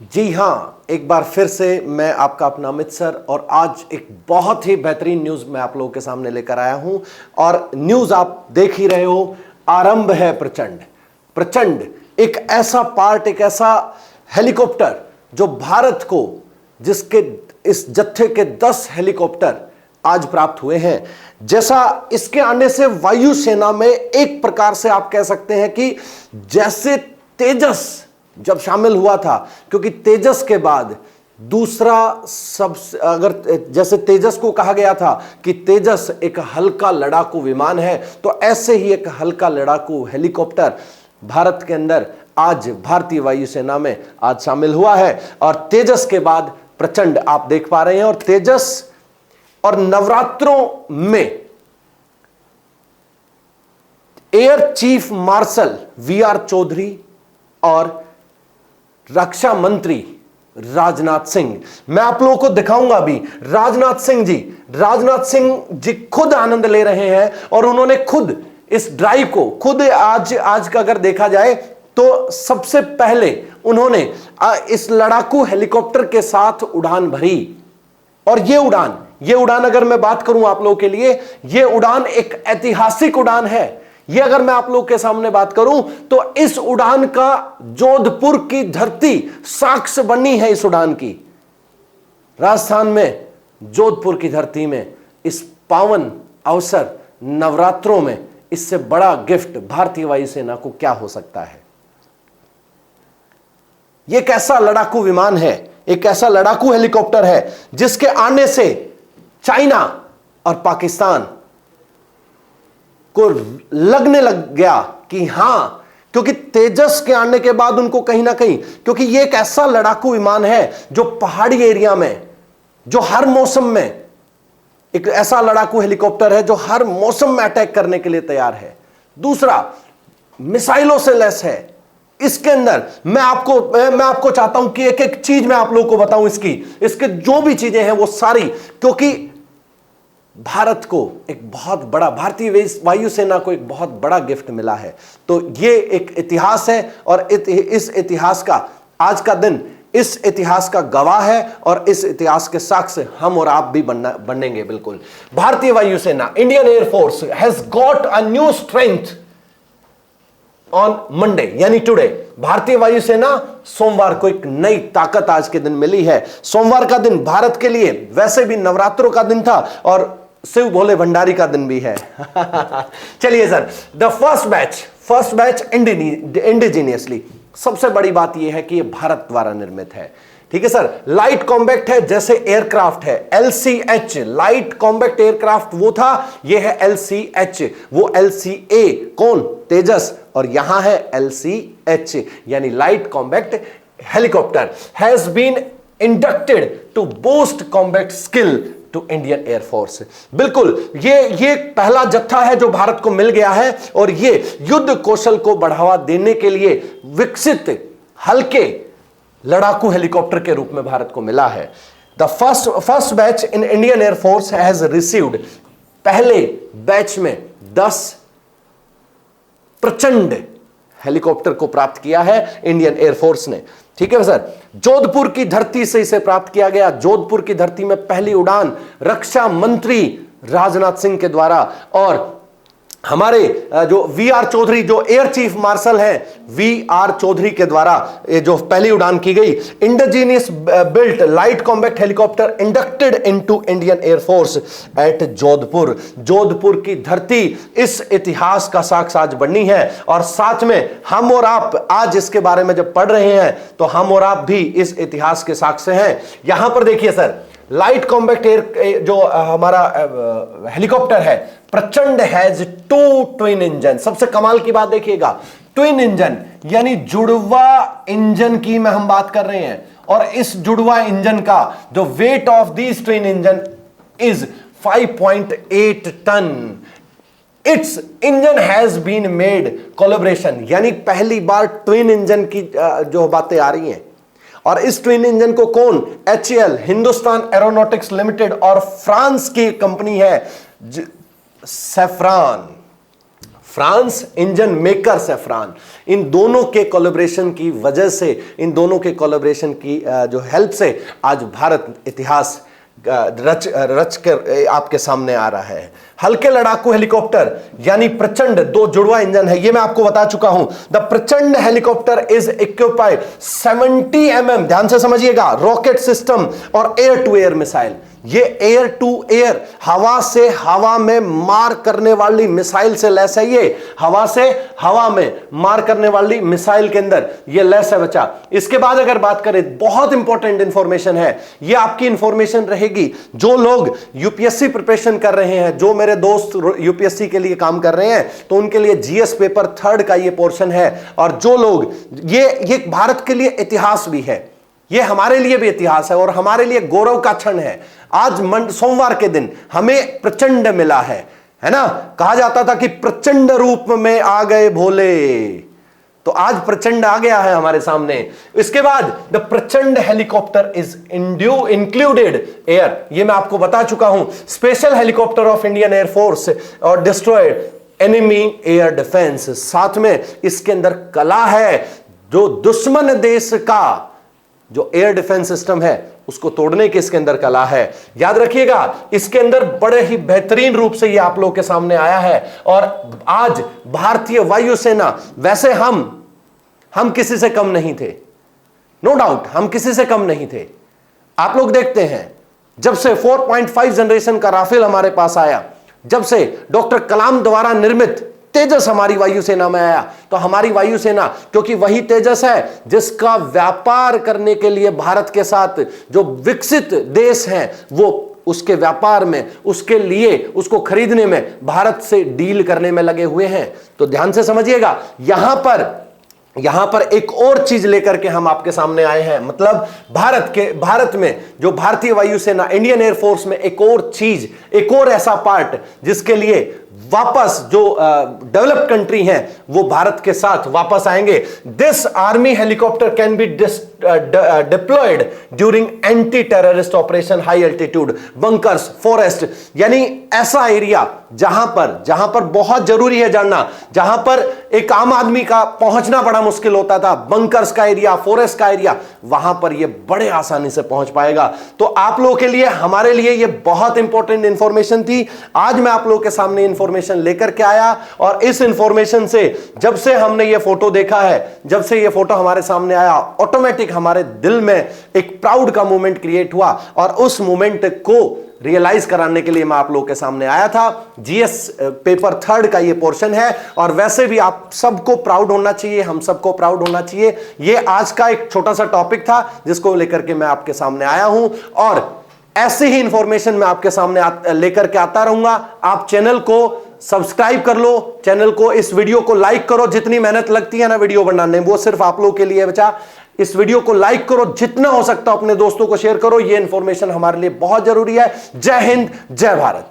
जी हाँ, एक बार फिर से मैं आपका अपना अमित सर और आज एक बहुत ही बेहतरीन न्यूज मैं आप लोगों के सामने लेकर आया हूं। और न्यूज आप देख ही रहे हो, आरंभ है प्रचंड। प्रचंड एक ऐसा पार्ट, एक ऐसा हेलीकॉप्टर जो भारत को, जिसके इस जत्थे के 10 हेलीकॉप्टर आज प्राप्त हुए हैं। जैसा इसके आने से वायुसेना में एक प्रकार से आप कह सकते हैं कि जैसे तेजस जब शामिल हुआ था, क्योंकि तेजस के बाद दूसरा सबसे, अगर जैसे तेजस को कहा गया था कि तेजस एक हल्का लड़ाकू विमान है, तो ऐसे ही एक हल्का लड़ाकू हेलीकॉप्टर भारत के अंदर आज भारतीय वायुसेना में आज शामिल हुआ है। और तेजस के बाद प्रचंड आप देख पा रहे हैं। और तेजस और नवरात्रों में air chief marshal V R. Chaudhari और रक्षा मंत्री राजनाथ सिंह, मैं आप लोगों को दिखाऊंगा अभी। राजनाथ सिंह जी खुद आनंद ले रहे हैं और उन्होंने खुद इस ड्राइव को खुद आज का अगर देखा जाए तो सबसे पहले उन्होंने इस लड़ाकू हेलीकॉप्टर के साथ उड़ान भरी। और ये उड़ान अगर मैं बात करूं आप लोगों के लिए, ये उड़ान एक ऐतिहासिक उड़ान है। ये अगर मैं आप लोग के सामने बात करूं तो इस उड़ान का जोधपुर की धरती साक्ष्य बनी है। इस उड़ान की राजस्थान में जोधपुर की धरती में इस पावन अवसर नवरात्रों में इससे बड़ा गिफ्ट भारतीय वायुसेना को क्या हो सकता है। यह एक ऐसा लड़ाकू विमान है, एक ऐसा लड़ाकू हेलीकॉप्टर है जिसके आने से चाइना और पाकिस्तान को लगने लग गया कि हां, क्योंकि तेजस के आने के बाद उनको कहीं ना कहीं, क्योंकि ये एक ऐसा लड़ाकू विमान है जो पहाड़ी एरिया में, जो हर मौसम में, एक ऐसा लड़ाकू हेलीकॉप्टर है जो हर मौसम में अटैक करने के लिए तैयार है। दूसरा, मिसाइलों से लैस है। इसके अंदर मैं आपको चाहता हूं कि एक एक चीज मैं आप लोगों को बताऊं, इसके जो भी चीजें हैं वो सारी, क्योंकि भारत को एक बहुत बड़ा, भारतीय वायुसेना को एक बहुत बड़ा गिफ्ट मिला है। तो ये एक इतिहास है और इस इतिहास का आज का दिन इस इतिहास का गवाह है और इस इतिहास के साक्ष्य हम और आप भी बनेंगे। बिल्कुल। भारतीय वायुसेना, Indian air force has got a new strength on Monday, यानी टुडे। भारतीय वायुसेना सोमवार को एक नई ताकत आज के दिन मिली है। सोमवार का दिन भारत के लिए वैसे भी नवरात्रों का दिन था और शिव भोले भंडारी का दिन भी है। चलिए sir, the first batch indigenously, सबसे बड़ी बात यह है कि यह भारत द्वारा निर्मित है। ठीक है सर। लाइट कॉम्बैक्ट है, जैसे एयरक्राफ्ट है LCH, लाइट कॉम्बैक्ट एयरक्राफ्ट वो था, यह है LCH। वो LCA कौन? तेजस। और यहां है LCH, यानी light combat helicopter has been inducted to boost combat skill to Indian air force. बिल्कुल, ये पहला जत्था है जो भारत को मिल गया है और ये युद्ध कौशल को बढ़ावा देने के लिए विकसित हल्के लड़ाकू हेलीकॉप्टर के रूप में भारत को मिला है। The first batch in Indian air force has received, पहले बैच में 10 प्रचंड हेलीकॉप्टर को प्राप्त किया है इंडियन एयरफोर्स ने। ठीक है सर। जोधपुर की धरती से इसे प्राप्त किया गया। जोधपुर की धरती में पहली उड़ान रक्षा मंत्री राजनाथ सिंह के द्वारा और हमारे जो वी.आर. चौधरी, जो एयर चीफ मार्शल हैं, वी.आर. चौधरी के द्वारा ये जो पहली उड़ान की गई। Indigenous built light combat helicopter inducted into Indian air force at Jodhpur. Jodhpur की धरती इस इतिहास का साक्ष्य आज बननी है। और साथ में हम और आप आज इसके बारे में जब पढ़ रहे हैं तो हम और आप भी इस इतिहास के साक्ष्य हैं। यहां पर देखिए सर, लाइट कॉम्बैक्ट एयर जो हमारा हेलीकॉप्टर है, प्रचंड हैज 2 ट्विन इंजन। सबसे कमाल की बात देखिएगा, ट्विन इंजन यानी जुड़वा इंजन की में हम बात कर रहे हैं। और इस जुड़वा इंजन का जो weight of this twin engine is 5.8 ton. Its engine has been made collaboration, यानी पहली बार ट्विन इंजन की जो बातें आ रही हैं। और इस ट्विन इंजन को कौन? HAL, हिंदुस्तान एरोनॉटिक्स लिमिटेड, और फ्रांस की कंपनी है सैफ्रान। फ्रांस इंजन मेकर्स है फ्रांस। इन दोनों के कोलैबोरेशन की वजह से, इन दोनों के कोलैबोरेशन की जो हेल्प से आज भारत इतिहास रच कर आपके सामने आ रहा है। हल्के लड़ाकू हेलीकॉप्टर यानी प्रचंड, दो जुड़वा इंजन है, ये मैं आपको बता चुका हूं। द प्रचंड हेलीकॉप्टर इज इक्विपाइड 70 mm, ध्यान से समझिएगा, रॉकेट सिस्टम और एयर टू एयर मिसाइल। ये एयर टू एयर, हवा से हवा में मार करने वाली मिसाइल से लैस है। ये हवा से हवा में मार करने वाली मिसाइल के अंदर ये लैस है बच्चा। इसके बाद अगर बात करें, बहुत इंपॉर्टेंट इंफॉर्मेशन है, ये आपकी इंफॉर्मेशन रहेगी जो लोग यूपीएससी प्रिपरेशन कर रहे हैं, जो मेरे दोस्त यूपीएससी के लिए काम कर रहे हैं, तो उनके लिए जीएस पेपर 3 का ये पोर्शन है। और जो लोग ये भारत के लिए इतिहास भी है, ये हमारे लिए भी इतिहास है और हमारे लिए गौरव का क्षण है। आज सोमवार के दिन हमें प्रचंड मिला है ना। कहा जाता था कि प्रचंड रूप में आ गए भोले, तो आज प्रचंड आ गया है हमारे सामने। इसके बाद द प्रचंड हेलीकॉप्टर इज इंक्लूडेड एयर, ये मैं आपको बता चुका हूं, special helicopter of Indian air force और डिस्ट्रॉयड एनिमी एयर डिफेंस। साथ में इसके अंदर कला है, जो दुश्मन देश का जो एयर डिफेंस सिस्टम है उसको तोड़ने की इसके अंदर कला है। याद रखिएगा, इसके अंदर बड़े ही बेहतरीन रूप से ये आप लोगों के सामने आया है। और आज भारतीय वायुसेना, वैसे हम किसी से कम नहीं थे, नो डाउट, हम किसी से कम नहीं थे। आप लोग देखते हैं, जब से 4.5 जनरेशन का राफेल हमारे पास आया, जब से डॉक्टर कलाम द्वारा निर्मित तेजस हमारी वायुसेना में आया, तो हमारी वायुसेना, क्योंकि वही तेजस है जिसका व्यापार करने के लिए भारत के साथ जो विकसित देश हैं, वो उसके व्यापार में, उसके लिए, उसको खरीदने में, भारत से डील करने में लगे हुए हैं। तो ध्यान से समझिएगा, यहां पर एक और चीज लेकर के हम आपके सामने आए हैं। मतलब भारत में जो भारतीय वायुसेना, इंडियन एयरफोर्स में एक और चीज, एक और ऐसा पार्ट जिसके लिए वापस जो डेवलप्ड कंट्री हैं वो भारत के साथ वापस आएंगे। This army helicopter can be diploid during anti terrorist operation, high altitude, bunkers, forest, यानी ऐसा एरिया जहां पर बहुत जरूरी है जानना, जहां पर एक आम आदमी का पहुंचना बड़ा मुश्किल होता था, बंकर्स का एरिया, फॉरेस्ट का एरिया, वहां पर यह बड़े आसानी से पहुंच पाएगा। तो आप लोगों के लिए, हमारे लिए यह बहुत इंपॉर्टेंट इंफॉर्मेशन थी। आज मैं आप लोगों के सामने इंफॉर्मेशन लेकर के आया, और इस इंफॉर्मेशन से जब से हमने ये फोटो देखा है, जब से ये फोटो हमारे सामने आया, ऑटोमेटिक हमारे दिल में एक प्राउड का मोमेंट क्रिएट हुआ, और उस मोमेंट को रियलाइज कराने के लिए मैं आप लोगों के सामने आया था। जीएस पेपर 3 का ये पोर्शन है, और वैसे भी आप सबको प्राउड होना चाहिए, हम सबको प्राउड होना चाहिए। ये आज का एक छोटा सा टॉपिक था जिसको लेकर के मैं आपके सामने आया हूं, और ऐसी ही इंफॉर्मेशन मैं आपके सामने लेकर के आता रहूंगा। आप चैनल को सब्सक्राइब कर लो, चैनल को, इस वीडियो को लाइक करो। जितनी मेहनत लगती है ना वीडियो बनाने में, वो सिर्फ आप लोगों के लिए बचा। इस वीडियो को लाइक करो, जितना हो सकता है अपने दोस्तों को शेयर करो। ये इंफॉर्मेशन हमारे लिए बहुत जरूरी है। जय हिंद, जय भारत।